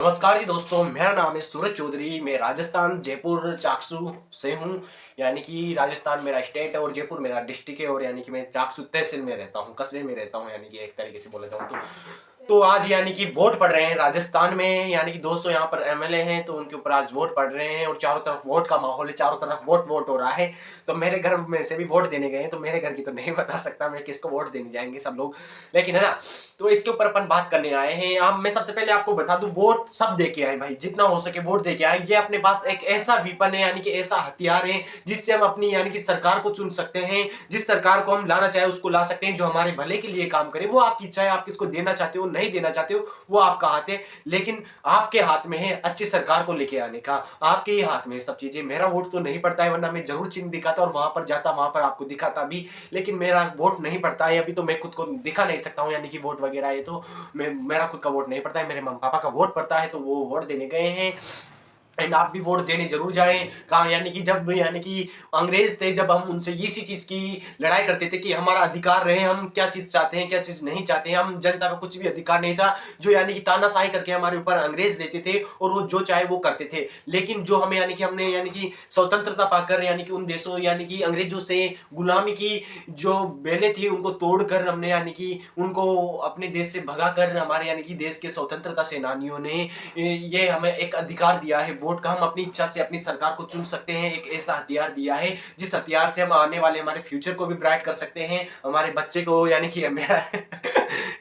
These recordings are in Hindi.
नमस्कार जी दोस्तों, मेरा नाम है सूरज चौधरी। मैं राजस्थान जयपुर चाकसू से हूँ। यानी कि राजस्थान मेरा स्टेट है और जयपुर मेरा डिस्ट्रिक्ट है। और यानी कि मैं चाकसू तहसील में रहता हूँ, कस्बे में रहता हूँ, यानी कि एक तरीके से बोला जाऊँ तो आज यानी कि वोट पड़ रहे हैं राजस्थान में। यानी कि 200 यहाँ पर एमएलए हैं, तो उनके ऊपर आज वोट पड़ रहे हैं और चारों तरफ वोट का माहौल है, चारों तरफ वोट हो रहा है। तो मेरे घर में से भी वोट देने गए हैं, तो मेरे घर की तो नहीं बता सकता मैं किसको वोट देने जाएंगे सब लोग, लेकिन है ना। तो इसके ऊपर अपन बात करने आए हैं। अब मैं सबसे पहले आपको बता दूं, वोट सब दे के आए भाई, जितना हो सके वोट दे के आए। ये अपने पास एक ऐसा वीपन है, यानी कि ऐसा हथियार है जिससे हम अपनी यानी कि सरकार को चुन सकते हैं। जिस सरकार को हम लाना चाहे उसको ला सकते हैं, जो हमारे भले के लिए काम करे। वो आपकी इच्छा है, आप किसको देना चाहते हो नहीं देना चाहते हो वो आपका हाथ है, लेकिन आपके हाथ में है अच्छी सरकार को लेके आने का। आपके ही हाथ में सब चीजें। मेरा वोट तो नहीं पड़ता है, वरना मैं जरूर चिन्ह दिखाता और वहां पर जाता, वहां पर आपको दिखाता भी, लेकिन मेरा वोट नहीं पड़ता है। अभी तो मैं खुद को दिखा नहीं सकता हूँ, यानी कि वोट वगैरह है तो मेरा खुद का वोट नहीं पड़ता है। मेरे मम्मी पापा का वोट पड़ता है, तो वो वोट देने गए हैं। एंड आप भी वोट देने जरूर जाएं। कहा यानी कि जब यानी कि अंग्रेज थे, जब हम उनसे इसी चीज की लड़ाई करते थे कि हमारा अधिकार रहे, हम क्या चीज चाहते हैं क्या चीज नहीं चाहते हैं। हम जनता का कुछ भी अधिकार नहीं था, जो यानी कि तानाशाही करके हमारे ऊपर अंग्रेज देते थे और वो जो चाहे वो करते थे। लेकिन जो हमें यानी कि हमने यानी कि स्वतंत्रता पाकर यानी कि उन देशों यानी कि अंग्रेजों से गुलामी की जो बेले थी उनको तोड़कर हमने यानी कि उनको अपने देश से भगाकर हमारे यानी कि देश के स्वतंत्रता सेनानियों ने ये हमें एक अधिकार दिया है वोट का। हम अपनी इच्छा से अपनी सरकार को चुन सकते हैं। एक ऐसा हथियार दिया है जिस हथियार से हम आने वाले हमारे फ्यूचर को भी ब्राइट कर सकते हैं, हमारे बच्चे को यानी कि मेरा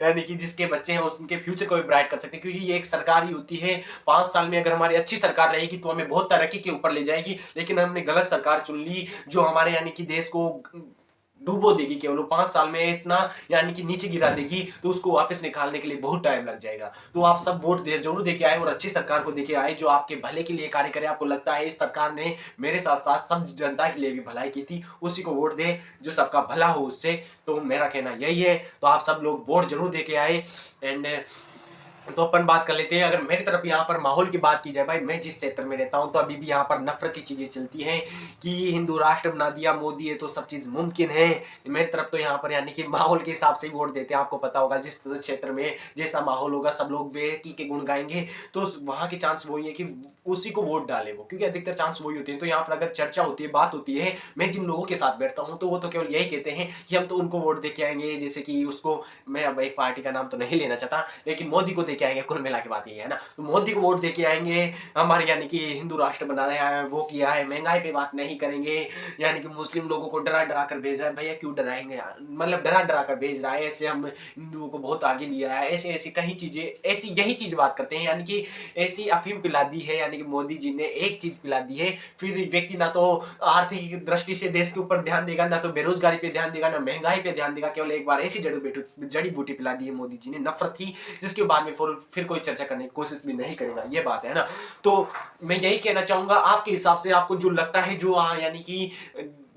यानी कि जिसके बच्चे हैं उनके फ्यूचर को भी ब्राइट कर सकते हैं। क्योंकि ये एक सरकार ही होती है, 5 साल में अगर हमारी अच्छी सरकार रहेगी तो हमें बहुत तरक्की के ऊपर ले जाएगी। लेकिन हमने गलत सरकार चुन ली जो हमारे यानी कि देश को डूबो देगी, केवल 5 साल में इतना यानी कि नीचे गिरा देगी, तो उसको वापस निकालने के लिए बहुत टाइम लग जाएगा। तो आप सब वोट दे जरूर देके आए और अच्छी सरकार को देके आए जो आपके भले के लिए कार्य करे। आपको लगता है इस सरकार ने मेरे साथ साथ सब जनता के लिए भी भलाई की थी, उसी को वोट दे जो सबका भला हो उससे। तो मेरा कहना यही है। तो आप सब लोग वोट जरूर देके आए। एंड तो अपन बात कर लेते हैं। अगर मेरी तरफ यहाँ पर माहौल की बात की जाए भाई, मैं जिस क्षेत्र में रहता हूँ तो अभी भी यहाँ पर नफरत की चीजें चलती हैं कि हिंदू राष्ट्र बना दिया मोदी है तो सब चीज मुमकिन है। मेरी तरफ तो यहाँ पर यानी कि माहौल के हिसाब से ही वोट देते हैं। आपको पता होगा जिस क्षेत्र में जैसा माहौल होगा सब लोग बेकी के गुण गाएंगे, तो वहां के चांस वही है कि उसी को वोट डाले वो, क्योंकि अधिकतर चांस वही होते हैं। तो यहाँ पर अगर चर्चा होती है, बात होती है, मैं जिन लोगों के साथ बैठता हूँ तो वो तो केवल यही कहते हैं कि हम तो उनको वोट दे के आएंगे, जैसे कि उसको, मैं अब एक पार्टी का नाम तो नहीं लेना चाहता, लेकिन मोदी को देके आएंगे। कुल मिला के बात ये है ना, तो मोदी को वोट देके आएंगे। हमारे यानी कि हिंदू राष्ट्र बनाया है वो किया है, महंगाई पे बात नहीं करेंगे, यानी कि मुस्लिम लोगों को डरा डरा कर भेज रहा है। भैया क्यों डराएंगे, मतलब डरा डरा कर भेज रहा है, ऐसे हम हिंदुओं को बहुत आगे लिया है, ऐसे ऐसी कई चीजें, ऐसी यही चीज बात करते हैं। यानी कि ऐसी अफीम पिला दी है, यानी कि मोदी जी ने एक चीज पिला दी है। फिर व्यक्ति ना तो आर्थिक दृष्टि से देश के ऊपर ध्यान देगा, ना तो बेरोजगारी पे ध्यान देगा, ना महंगाई पे ध्यान देगा। केवल एक बार ऐसी जड़ी बूटी पिला दी है मोदी जी ने, नफरत की, जिसके बाद में फिर कोई चर्चा करने की कोशिश भी नहीं करेगा। ये बात है ना। तो मैं यही कहना चाहूंगा, आपके हिसाब से आपको जो लगता है, जो यानी कि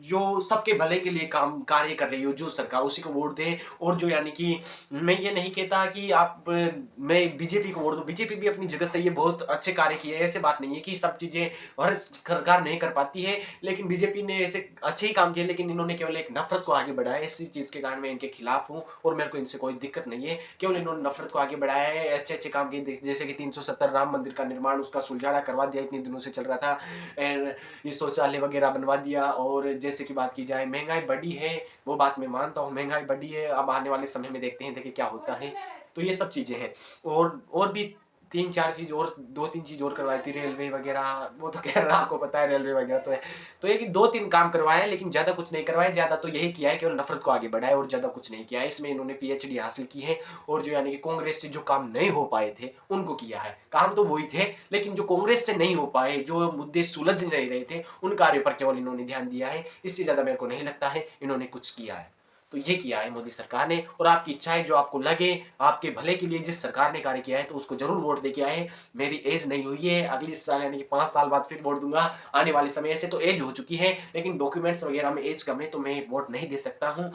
जो सबके भले के लिए काम कार्य कर रही हो जो सरकार, उसी को वोट दे। और जो यानी कि मैं ये नहीं कहता कि आप मैं बीजेपी को वोट दूं, बीजेपी भी अपनी जगह सही है, बहुत अच्छे कार्य किए हैं। ऐसे बात नहीं है कि सब चीजें हर सरकार नहीं कर पाती है, लेकिन बीजेपी ने ऐसे अच्छे ही काम किए। लेकिन इन्होंने केवल एक नफरत को आगे बढ़ाया, इसी चीज के कारण मैं इनके खिलाफ हूँ और मेरे को इनसे कोई दिक्कत नहीं है। केवल इन्होंने नफरत को आगे बढ़ाया है, अच्छे अच्छे काम किए, जैसे कि 370 राम मंदिर का निर्माण, उसका सुलझाड़ा करवा दिया, इतने दिनों से चल रहा था। एंड ये शौचालय वगैरह बनवा दिया। और जैसे कि बात की जाए, महंगाई बढ़ी है, वो बात मैं मानता हूँ, महंगाई बढ़ी है। अब आने वाले समय में देखते हैं देखिए क्या होता है। तो ये सब चीजें हैं। और भी 3-4 चीज और, 2-3 चीज और करवाई थी, रेलवे वगैरह, वो तो कह रहा आपको पता है रेलवे वगैरह तो है। तो ये कि 2-3 काम करवाए हैं, लेकिन ज्यादा कुछ नहीं करवाए। ज्यादा तो यही किया है केवल नफरत को आगे बढ़ाया, और ज्यादा कुछ नहीं किया है। इसमें इन्होंने पीएचडी हासिल की है। और जो यानी कि कांग्रेस से जो काम नहीं हो पाए थे उनको किया है। काम तो वही थे, लेकिन जो कांग्रेस से नहीं हो पाए, जो मुद्दे सुलझ नहीं रहे थे, उन कार्यों पर केवल इन्होंने ध्यान दिया है। इससे ज्यादा मेरे को नहीं लगता है इन्होंने कुछ किया है। तो ये किया है मोदी सरकार ने। और आपकी इच्छा है, जो आपको लगे आपके भले के लिए जिस सरकार ने कार्य किया है, तो उसको जरूर वोट देके आए। मेरी एज नहीं हुई है, अगली साल यानी कि 5 साल बाद फिर वोट दूंगा। आने वाले समय से तो एज हो चुकी है, लेकिन डॉक्यूमेंट्स वगैरह में एज कम है, तो मैं वोट नहीं दे सकता हूँ।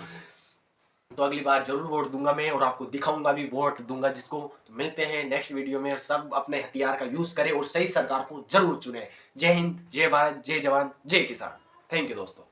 तो अगली बार जरूर वोट दूंगा मैं, और आपको दिखाऊंगा भी वोट दूंगा जिसको। तो मिलते हैं नेक्स्ट वीडियो में। सब अपने हथियार का यूज करें और सही सरकार को जरूर चुने। जय हिंद, जय भारत, जय जवान, जय किसान। थैंक यू दोस्तों।